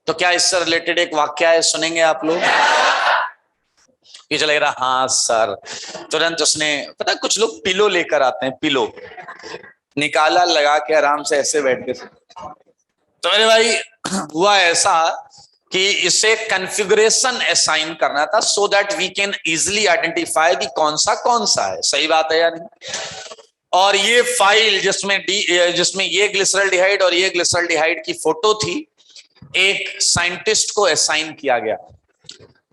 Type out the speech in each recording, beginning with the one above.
तो क्या इससे रिलेटेड एक वाक्य है, सुनेंगे आप लोग? ये चलेगा रहा, हाँ सर। तुरंत उसने, पता कुछ लोग पिलो लेकर आते हैं, पिलो निकाला, लगा के आराम से ऐसे बैठ के। तो मेरे भाई हुआ ऐसा कि इसे कॉन्फ़िगरेशन असाइन करना था so that we can easily identify कि कौन सा है। सही बात है या नहीं? और ये फाइल जिसमें ये ग्लिसरल्डिहाइड और ये ग्लिसरल्डिहाइड की फोटो थी, एक साइंटिस्ट को असाइन किया गया,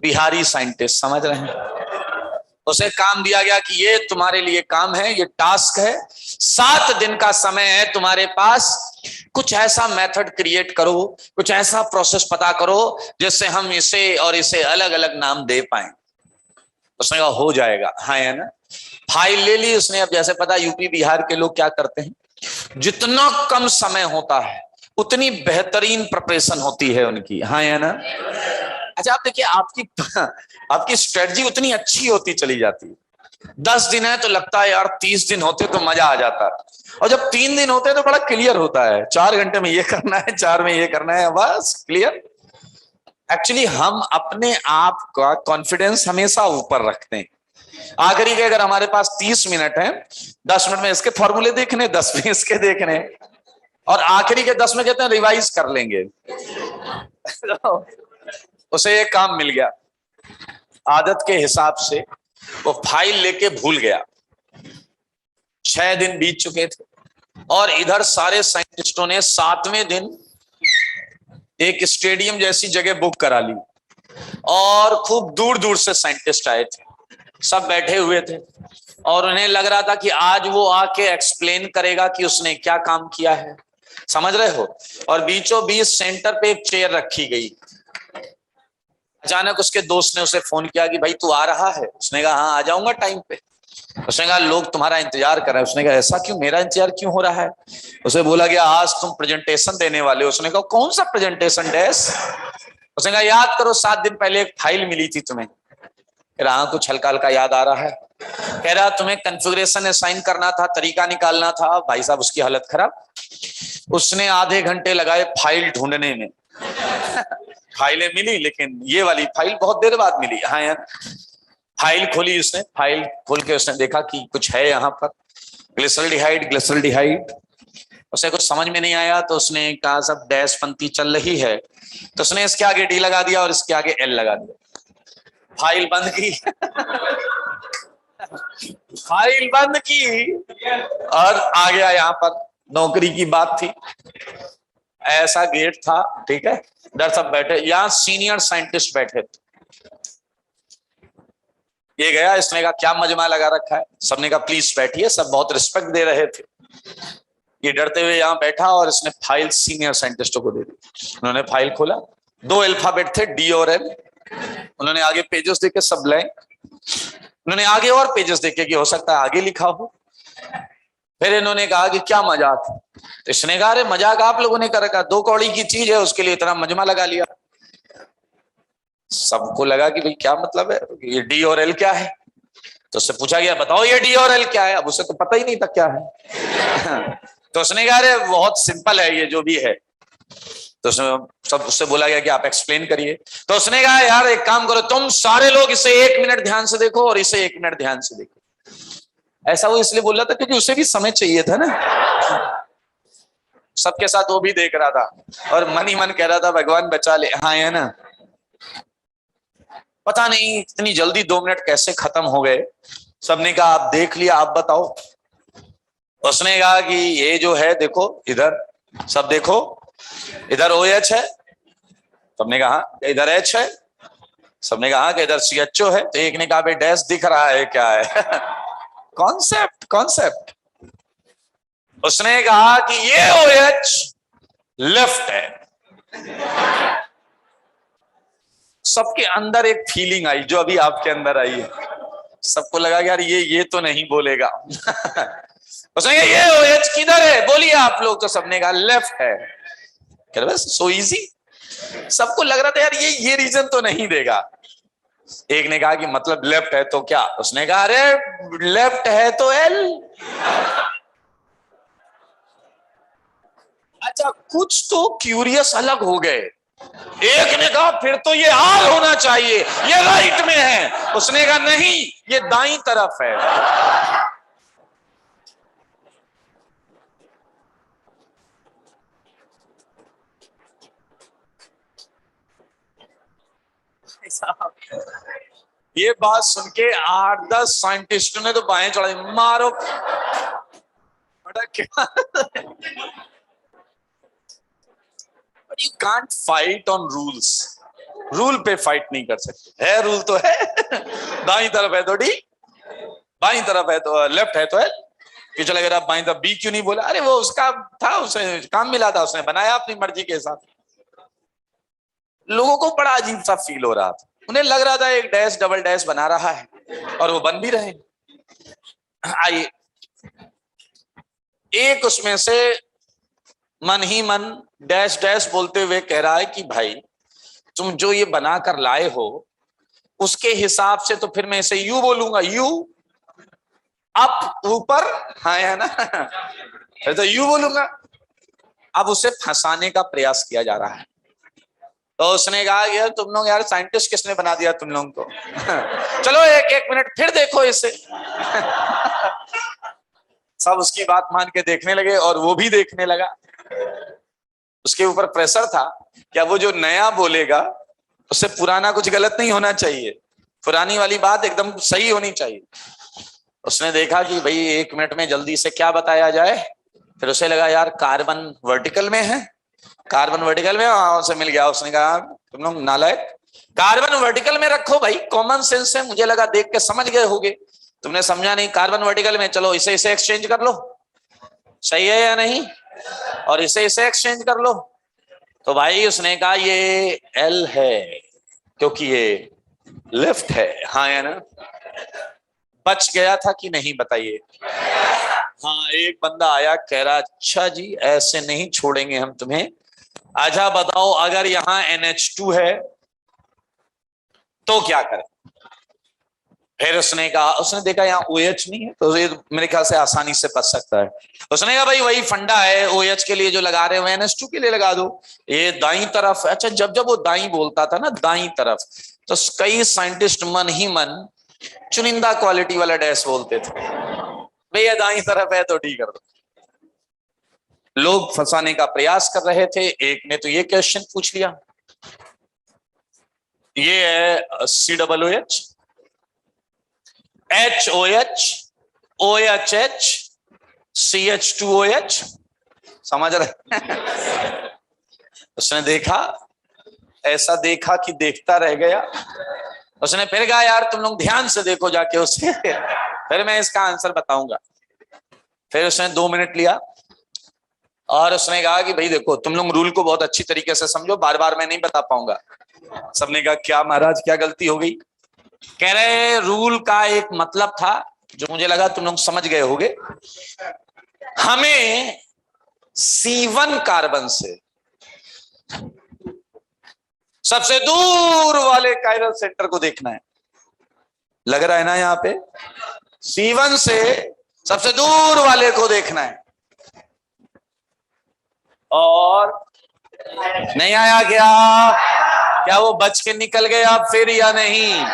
बिहारी साइंटिस्ट, समझ रहे हैं? उसे काम दिया गया कि ये तुम्हारे लिए काम है, ये टास्क है, 7 दिन का समय है तुम्हारे पास, कुछ ऐसा मेथड क्रिएट करो, कुछ ऐसा प्रोसेस पता करो जिससे हम इसे और इसे अलग अलग नाम दे पाए। उसने कहा हो जाएगा। हाँ है ना? फाइल ले ली उसने। अब जैसे पता यूपी बिहार के लोग क्या करते हैं, जितना कम समय होता है उतनी बेहतरीन प्रिपरेशन होती है उनकी। हाँ है ना? अच्छा आप देखिए, आपकी स्ट्रेटजी उतनी अच्छी होती चली जाती है। 10 दिन है तो लगता है यार 30 दिन होते तो मजा आ जाता, और जब 3 दिन होते हैं तो बड़ा क्लियर होता है, 4 घंटे में ये करना है, 4 में ये करना है, बस क्लियर। एक्चुअली हम अपने आप का कॉन्फिडेंस हमेशा ऊपर रखते हैं। आखिरी के अगर हमारे पास 30 मिनट है, 10 मिनट में इसके फॉर्मूले देखने, 10 में इसके देखने, और आखिरी के 10 में कहते हैं रिवाइज कर लेंगे। उसे ये काम मिल गया, आदत के हिसाब से वो फाइल लेके भूल गया। 6 दिन बीत चुके थे और इधर सारे साइंटिस्टों ने 7वें दिन एक स्टेडियम जैसी जगह बुक करा ली, और खूब दूर दूर से साइंटिस्ट आए थे, सब बैठे हुए थे, और उन्हें लग रहा था कि आज वो आके एक्सप्लेन करेगा कि उसने क्या काम किया है। समझ रहे हो? और बीचों बीच सेंटर पे एक चेयर रखी गई। अचानक उसके दोस्त ने उसे फोन किया कि भाई तू आ रहा है? उसने कहा हाँ आ जाऊंगा टाइम पे। उसने कहा लोग तुम्हारा इंतजार कर रहे हैं। उसने कहा ऐसा क्यों, मेरा इंतजार क्यों हो रहा है? उसे बोला गया आज तुम प्रेजेंटेशन देने वाले हो। उसने कहा कौन सा प्रेजेंटेशन डेस? उसने कहा याद करो 7 दिन पहले एक फाइल मिली थी तुम्हें। कह रहा हाँ कुछ हल्का हल्का याद आ रहा है। कह रहा तुम्हें कॉन्फ़िगरेशन असाइन करना था, तरीका निकालना था। भाई साहब उसकी हालत खराब। उसने आधे घंटे लगाए फाइल ढूंढने में। फाइलें मिली, लेकिन ये वाली फाइल बहुत देर बाद मिली। हाँ यार, फाइल खोली उसने, फाइल खोल के उसने देखा कि कुछ है यहाँ पर, ग्लिसरल्डिहाइड। उसे कुछ समझ में नहीं आया तो उसने कहा सब डैश पंक्ति चल रही है, तो उसने इसके आगे डी लगा दिया और इसके आगे एल लगा दिया। फाइल बंद की। फाइल बंद की और आ गया यहाँ पर। नौकरी की बात थी, ऐसा गेट था, ठीक है, इधर सब बैठे, यहाँ सीनियर साइंटिस्ट बैठे थे। ये गया, इसने कहा क्या मजमा लगा रखा है? सबने कहा प्लीज बैठिए, सब बहुत रिस्पेक्ट दे रहे थे। ये डरते हुए यहाँ बैठा और इसने फाइल सीनियर साइंटिस्टों को दे दी। उन्होंने फाइल खोला, 2 अल्फाबेट थे, डी और एल। उन्होंने आगे पेजेस देखे, सब ब्लैंक। उन्होंने आगे और पेजेस देखे कि हो सकता है आगे लिखा हो। फिर इन्होंने कहा कि क्या मजाक? तो इसने कहा अरे मजाक आप लोगों ने कर रखा, 2 कौड़ी की चीज है उसके लिए इतना मजमा लगा लिया। सबको लगा कि भाई क्या मतलब है, ये डी और एल क्या है? तो उससे पूछा गया बताओ ये डी और एल क्या है? अब उसे तो पता ही नहीं था क्या है। तो उसने कहा अरे बहुत सिंपल है ये जो भी है। तो उससे बोला गया कि आप एक्सप्लेन करिए। तो उसने कहा यार एक काम करो, तुम सारे लोग इसे 1 मिनट ध्यान से देखो और इसे 1 मिनट ध्यान से देखो। ऐसा वो इसलिए बोल रहा था क्योंकि उसे भी समय चाहिए था ना। सबके साथ वो भी देख रहा था और मन ही मन कह रहा था भगवान बचा ले। हाँ है ना? पता नहीं इतनी जल्दी 2 मिनट कैसे खत्म हो गए। सबने कहा आप देख लिया, आप बताओ। उसने कहा कि ये जो है देखो इधर, सब देखो इधर OH है। सबने कहा इधर H है। सबने कहा कि इधर CHO है। तो एक ने कहा भाई डैश दिख रहा है क्या है? कॉन्सेप्ट। उसने कहा कि ये OH लेफ्ट है। सबके अंदर एक फीलिंग आई जो अभी आपके अंदर आई है। सबको लगा यार ये तो नहीं बोलेगा। उसने कहा ये OH किधर है बोलिए आप लोग। तो सबने कहा लेफ्ट है। कह बस सो इजी। सबको लग रहा था यार ये रीजन तो नहीं देगा। एक ने कहा कि मतलब लेफ्ट है तो क्या? उसने कहा अरे लेफ्ट है तो एल। अच्छा कुछ तो क्यूरियस अलग हो गए। एक ने कहा फिर तो ये आर होना चाहिए, ये राइट में है। उसने कहा नहीं, ये दाईं तरफ है। ये बात सुन के 8-10 साइंटिस्टों ने तो बाहें चढ़ाई, मारो बड़ा क्या। But you can't fight on rules, rule पे फाइट नहीं कर सकते। है रूल तो है। दाईं तरफ है तो डी, बाईं तरफ है तो लेफ्ट है तो है। कि चले अगर आप बाईं तरफ बी क्यों नहीं बोला? अरे वो उसका था, उसे काम मिला था, उसने बनाया अपनी मर्जी के हिसाब। लोगों को बड़ा अजीब सा फील हो रहा था, उन्हें लग रहा था एक डैश डबल डैश बना रहा है, और वो बन भी रहे। आइए, एक उसमें से मन ही मन डैश डैश बोलते हुए कह रहा है कि भाई तुम जो ये बना कर लाए हो उसके हिसाब से तो फिर मैं इसे यू बोलूंगा, यू अप ऊपर, हाँ है ना, फिर तो यू बोलूंगा। अब उसे फंसाने का प्रयास किया जा रहा है। तो उसने कहा यार तुम लोग, यार साइंटिस्ट किसने बना दिया तुम लोगों को? चलो एक एक मिनट फिर देखो इसे। सब उसकी बात मान के देखने लगे और वो भी देखने लगा। उसके ऊपर प्रेशर था, क्या वो जो नया बोलेगा उससे पुराना कुछ गलत नहीं होना चाहिए, पुरानी वाली बात एकदम सही होनी चाहिए। उसने देखा कि भाई 1 मिनट में जल्दी से क्या बताया जाए। फिर उसे लगा यार कार्बन वर्टिकल में है, कार्बन वर्टिकल में, वहां से मिल गया। उसने कहा तुम लोग नालायक, कार्बन वर्टिकल में रखो भाई, कॉमन सेंस है, मुझे लगा देख के समझ गए होगे, तुमने समझा नहीं। कार्बन वर्टिकल में, चलो इसे इसे एक्सचेंज कर लो, सही है या नहीं, और इसे इसे एक्सचेंज कर लो। तो भाई उसने कहा ये एल है क्योंकि ये लेफ्ट है, हाँ या ना। बच गया था कि नहीं बताइए? हाँ, एक बंदा आया कह रहा अच्छा जी ऐसे नहीं छोड़ेंगे हम तुम्हें, अच्छा बताओ अगर यहाँ NH2 है तो क्या करें? फिर उसने कहा, उसने देखा यहाँ OH नहीं है तो ये मेरे ख्याल से आसानी से बच सकता है। उसने कहा भाई वही फंडा है, OH के लिए जो लगा रहे हो NH2 के लिए लगा दो, ये दाईं तरफ। अच्छा, जब जब वो दाईं बोलता था ना, दाईं तरफ, तो कई साइंटिस्ट मन ही मन चुनिंदा क्वालिटी वाला डैश बोलते थे, भैया दाईं तरफ है तो ठीक कर दो। लोग फंसाने का प्रयास कर रहे थे। एक ने तो ये क्वेश्चन पूछ लिया, ये है COOH, HOH, OHH, CH2OH, समझ रहे? उसने देखा, ऐसा देखा कि देखता रह गया। उसने फिर कहा यार तुम लोग ध्यान से देखो जाके उसे, फिर मैं इसका आंसर बताऊंगा। फिर उसने 2 मिनट लिया और उसने कहा कि भाई देखो तुम लोग रूल को बहुत अच्छी तरीके से समझो, बार बार मैं नहीं बता पाऊंगा। सबने कहा क्या महाराज क्या गलती हो गई? कह रहे रूल का एक मतलब था जो मुझे लगा तुम लोग समझ गए होगे, हमें C1 कार्बन से सबसे दूर वाले कायरल सेंटर को देखना है। लग रहा है ना, यहाँ पे C1 से सबसे दूर वाले को देखना है। और नहीं आया क्या? क्या वो बच के निकल गया फिर या नहीं?